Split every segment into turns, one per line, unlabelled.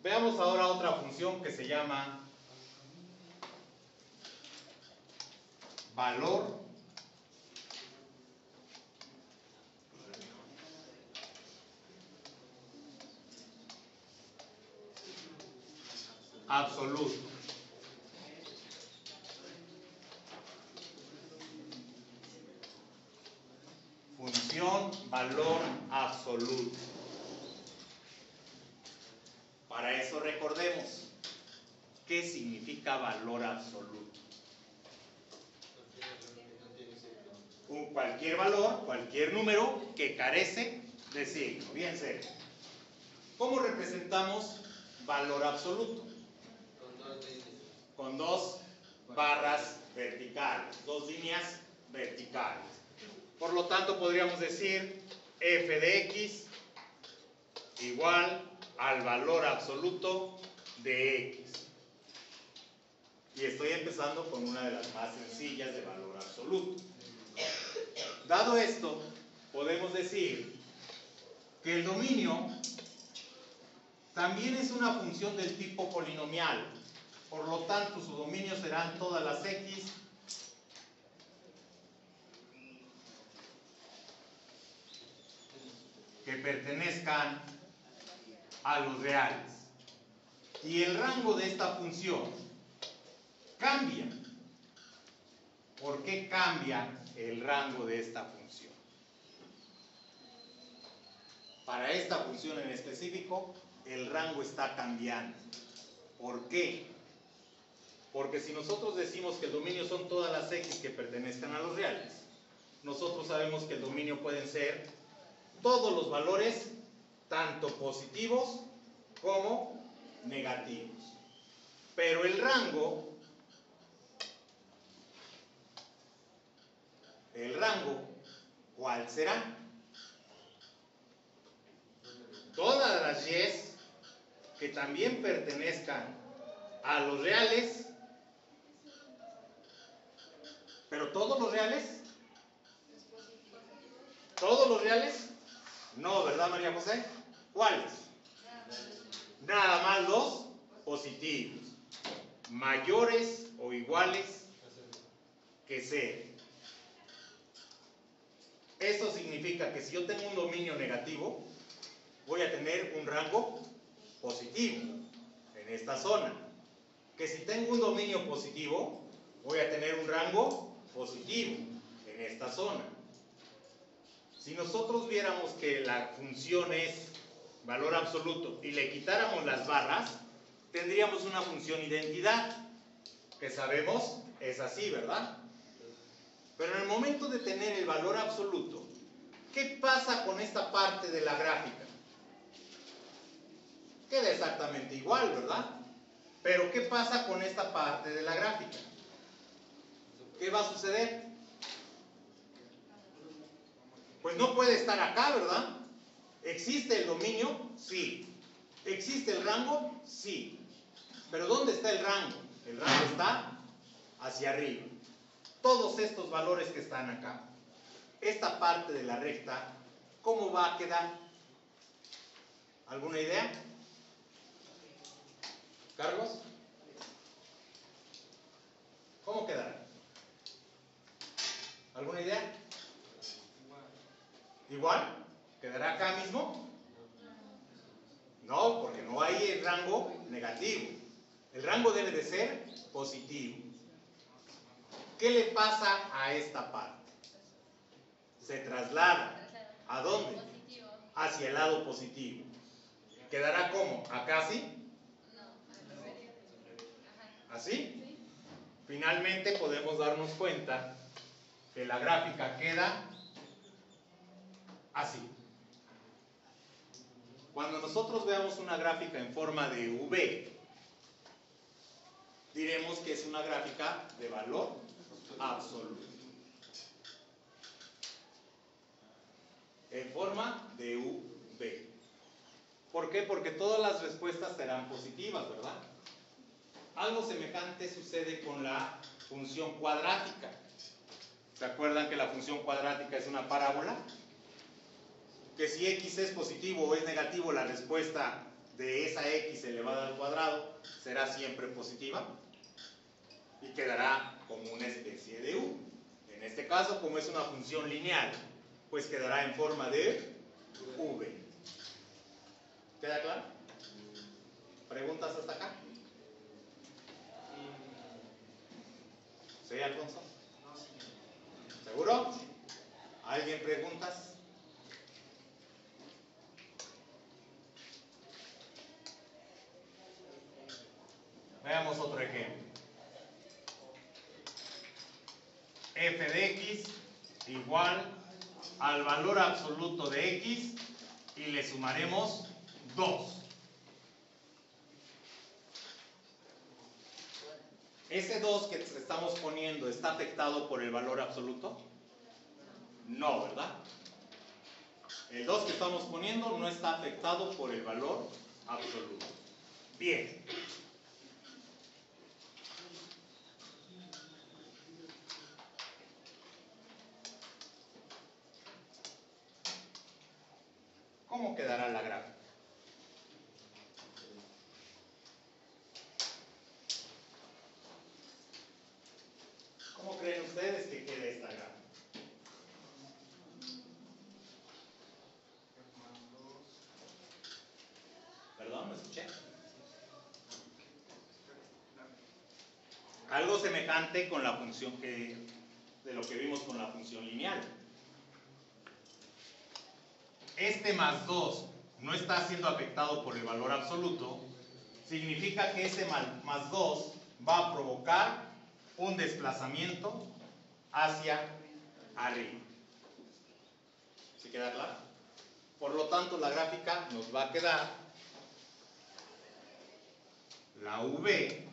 Veamos ahora otra función que se llama valor absoluto. Función valor absoluto. Para eso recordemos qué significa valor absoluto. Cualquier valor, cualquier número que carece de signo, bien serio. ¿Cómo representamos valor absoluto? Con dos barras verticales, dos líneas verticales. Por lo tanto, podríamos decir f de x igual al valor absoluto de x. Y estoy empezando con una de las más sencillas de valor absoluto. Dado esto, podemos decir que el dominio también es una función del tipo polinomial. Por lo tanto, su dominio serán todas las x que pertenezcan a los reales. Y el rango de esta función cambia. ¿Por qué cambia el rango de esta función? Para esta función en específico, el rango está cambiando. ¿Por qué? Porque si nosotros decimos que el dominio son todas las x que pertenezcan a los reales, nosotros sabemos que el dominio pueden ser todos los valores, tanto positivos como negativos. Pero el rango, ¿cuál será? Todas las y que también pertenezcan a los reales, pero todos los reales. ¿Todos los reales? No, ¿verdad, María José? ¿Cuáles? Nada más los positivos, mayores o iguales que 0. Esto significa que si yo tengo un dominio negativo, voy a tener un rango positivo en esta zona. Que si tengo un dominio positivo, voy a tener un rango positivo en esta zona. Si nosotros viéramos que la función es valor absoluto y le quitáramos las barras, tendríamos una función identidad, que sabemos es así, ¿verdad? Pero en el momento de tener el valor absoluto, ¿qué pasa con esta parte de la gráfica? Queda exactamente igual, ¿verdad? Pero ¿qué pasa con esta parte de la gráfica? ¿Qué va a suceder? Pues no puede estar acá, ¿verdad? ¿Existe el dominio? Sí. ¿Existe el rango? Sí. Pero ¿dónde está el rango? El rango está hacia arriba. Todos estos valores que están acá. Esta parte de la recta, ¿cómo va a quedar? ¿Alguna idea? ¿Carlos? ¿Cómo quedará? ¿Alguna idea? ¿Igual? ¿Quedará acá mismo? No, porque no hay el rango negativo. El rango debe de ser positivo. ¿Qué le pasa a esta parte? Se traslada. ¿A dónde? Hacia el lado positivo. ¿Quedará como? ¿Acá sí? ¿Así? Finalmente podemos darnos cuenta que la gráfica queda así. Cuando nosotros veamos una gráfica en forma de V, diremos que es una gráfica de valor absoluto. En forma de V. ¿Por qué? Porque todas las respuestas serán positivas, ¿verdad? Algo semejante sucede con la función cuadrática. ¿Se acuerdan que la función cuadrática es una parábola? Que si x es positivo o es negativo, la respuesta de esa x elevada al cuadrado será siempre positiva y quedará como una especie de u. En este caso, como es una función lineal, pues quedará en forma de v. ¿Queda claro? ¿Preguntas hasta acá? ¿Sí, Alfonso? ¿Seguro? ¿Alguien preguntas? Veamos otro ejemplo. F de x igual al valor absoluto de x y le sumaremos 2. ¿Ese 2 que estamos poniendo está afectado por el valor absoluto? No, ¿verdad? El 2 que estamos poniendo no está afectado por el valor absoluto. Bien. ¿Cómo quedará la gráfica? ¿Cómo creen ustedes que quede esta gráfica? ¿Perdón? ¿Me escuché? Algo semejante con la función de lo que vimos con la función lineal. Este más 2 no está siendo afectado por el valor absoluto, significa que ese más 2 va a provocar un desplazamiento hacia arriba. ¿Sí queda claro? Por lo tanto, la gráfica nos va a quedar la V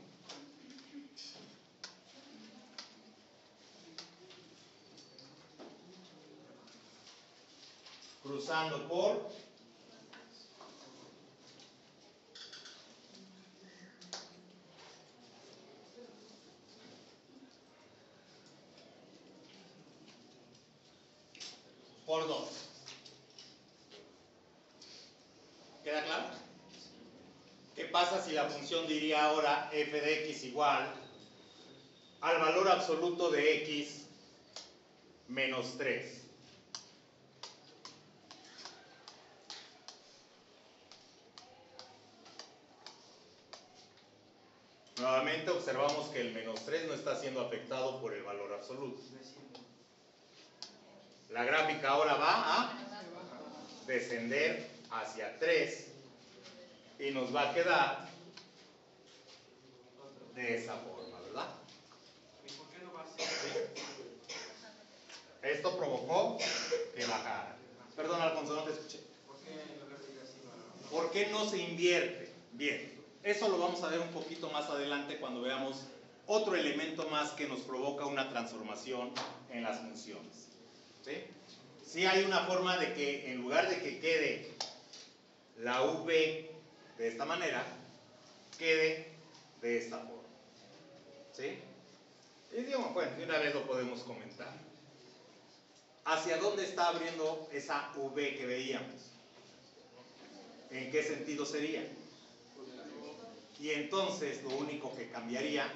cruzando por por 2. ¿Queda claro? ¿Qué pasa si la función diría ahora f de x igual al valor absoluto de x menos 3? Nuevamente observamos que el menos 3 no está siendo afectado por el valor absoluto. La gráfica ahora va a descender hacia 3 y nos va a quedar de esa forma, ¿verdad?
¿Y por qué no va a ser?
Esto provocó que bajara. Perdón, Alfonso, no te escuché.
¿Por qué la gráfica así va?
¿Por qué no se invierte? Bien, eso lo vamos a ver un poquito más adelante cuando veamos otro elemento más que nos provoca una transformación en las funciones. ¿Sí? Sí hay una forma de que en lugar de que quede la V de esta manera, quede de esta forma. ¿Sí? Y digo, bueno, de una vez lo podemos comentar. ¿Hacia dónde está abriendo esa V que veíamos? ¿En qué sentido sería? Y entonces lo único que cambiaría,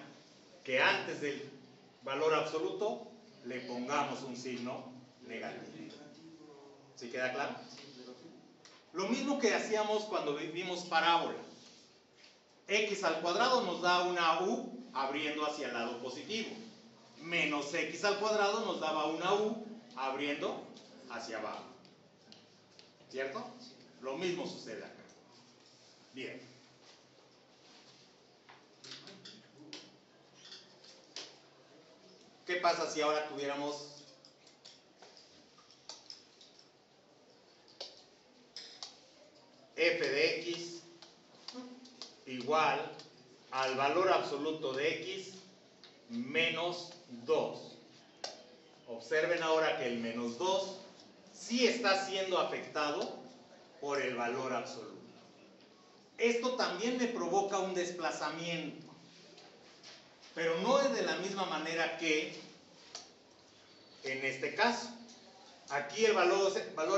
que antes del valor absoluto le pongamos un signo negativo. ¿Sí queda claro? Lo mismo que hacíamos cuando vimos parábola. X al cuadrado nos da una U abriendo hacia el lado positivo. Menos X al cuadrado nos daba una U abriendo hacia abajo. ¿Cierto? Lo mismo sucede acá. Bien. ¿Qué pasa si ahora tuviéramos f de x igual al valor absoluto de x menos 2? Observen ahora que el menos 2 sí está siendo afectado por el valor absoluto. Esto también me provoca un desplazamiento, pero no es de la misma manera que en este caso. Aquí el valor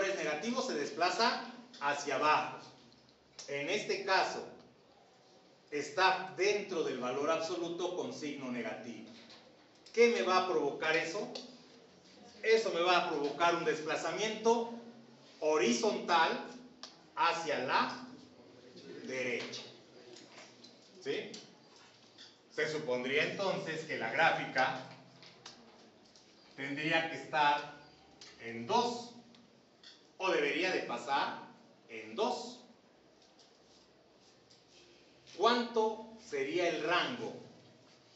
es negativo, se desplaza hacia abajo. en este caso está dentro del valor absoluto con signo negativo. ¿Qué me va a provocar eso? Eso me va a provocar un desplazamiento horizontal hacia la derecha. ¿Sí? Se supondría entonces que la gráfica tendría que estar en 2 o debería de pasar en 2. ¿Cuánto sería el rango?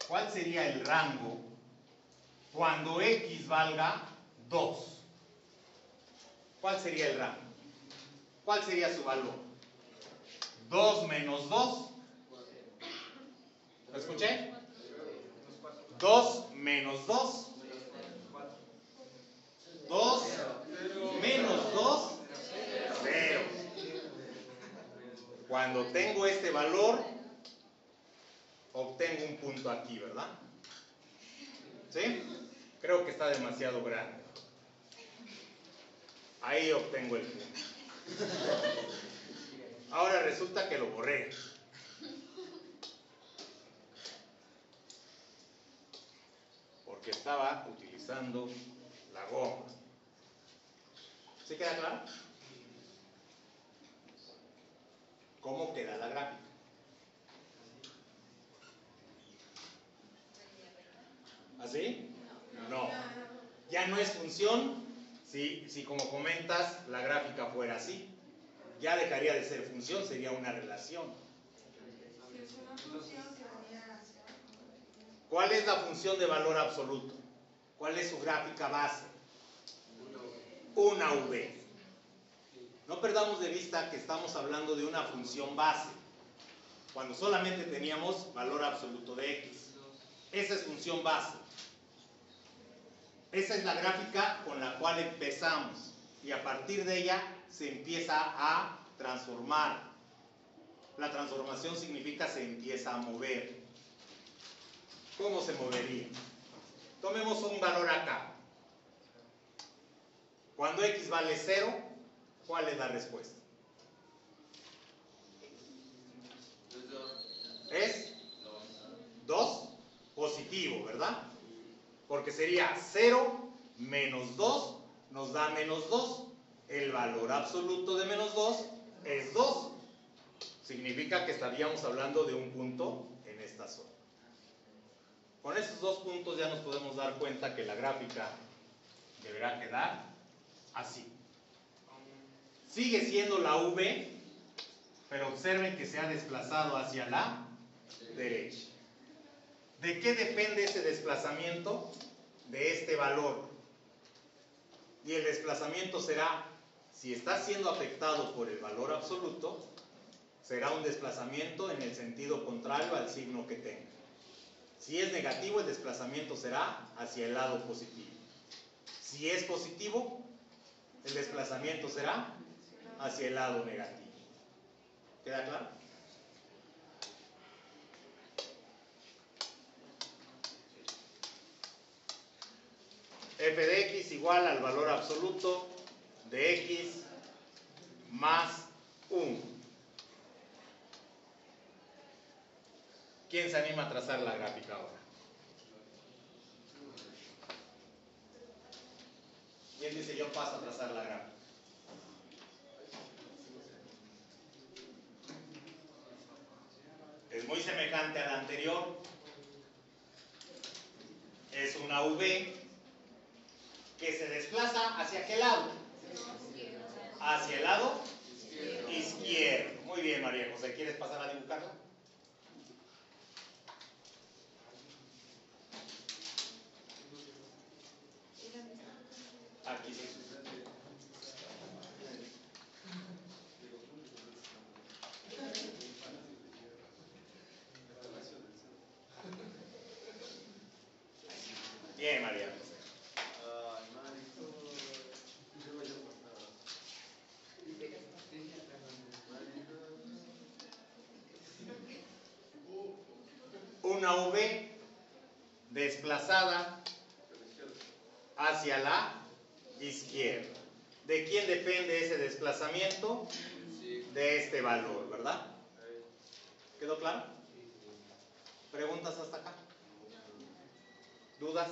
¿Cuál sería el rango cuando x valga 2? ¿Cuál sería el rango? ¿Cuál sería su valor? 2 menos 2. ¿Lo escuché? 2 menos 2. 2 menos 2, 0. Cuando tengo este valor, obtengo un punto aquí, ¿verdad? ¿Sí? Creo que está demasiado grande. Ahí obtengo el punto. Ahora resulta que lo borré. Porque estaba utilizando la goma. ¿Sí queda claro? ¿Cómo queda la gráfica? ¿Así? No. Ya no es función si como comentas la gráfica fuera así. Ya dejaría de ser función, sería una relación. ¿Cuál es la función de valor absoluto? ¿Cuál es su gráfica base? Una V. No perdamos de vista que estamos hablando de una función base, cuando solamente teníamos valor absoluto de x. Esa es función base. Esa es la gráfica con la cual empezamos y a partir de ella se empieza a transformar. La transformación significa se empieza a mover. ¿Cómo se movería? Tomemos un valor acá. Cuando x vale 0, ¿cuál es la respuesta? Es 2 positivo, ¿verdad? Porque sería 0 menos 2 nos da menos 2. El valor absoluto de menos 2 es 2. Significa que estaríamos hablando de un punto en esta zona. Con estos dos puntos ya nos podemos dar cuenta que la gráfica deberá quedar así. Sigue siendo la V, pero observen que se ha desplazado hacia la derecha. ¿De qué depende ese desplazamiento? De este valor. Y el desplazamiento será, si está siendo afectado por el valor absoluto, será un desplazamiento en el sentido contrario al signo que tenga. Si es negativo, el desplazamiento será hacia el lado positivo. Si es positivo, el desplazamiento será hacia el lado negativo. ¿Queda claro? F de x igual al valor absoluto de x más 1. ¿Quién se anima a trazar la gráfica ahora? ¿Quién dice yo paso a trazar la gráfica? Es muy semejante a la anterior. Es una V que se desplaza ¿hacia qué lado? Hacia el lado izquierdo. Muy bien, María José. ¿Quieres pasar a dibujarla? Aquí sí. Bien, María José. Una V desplazada hacia la izquierda. ¿De quién depende ese desplazamiento? De este valor, ¿verdad? ¿verdad? ¿Quedó claro? ¿Preguntas hasta acá? ¿Dudas?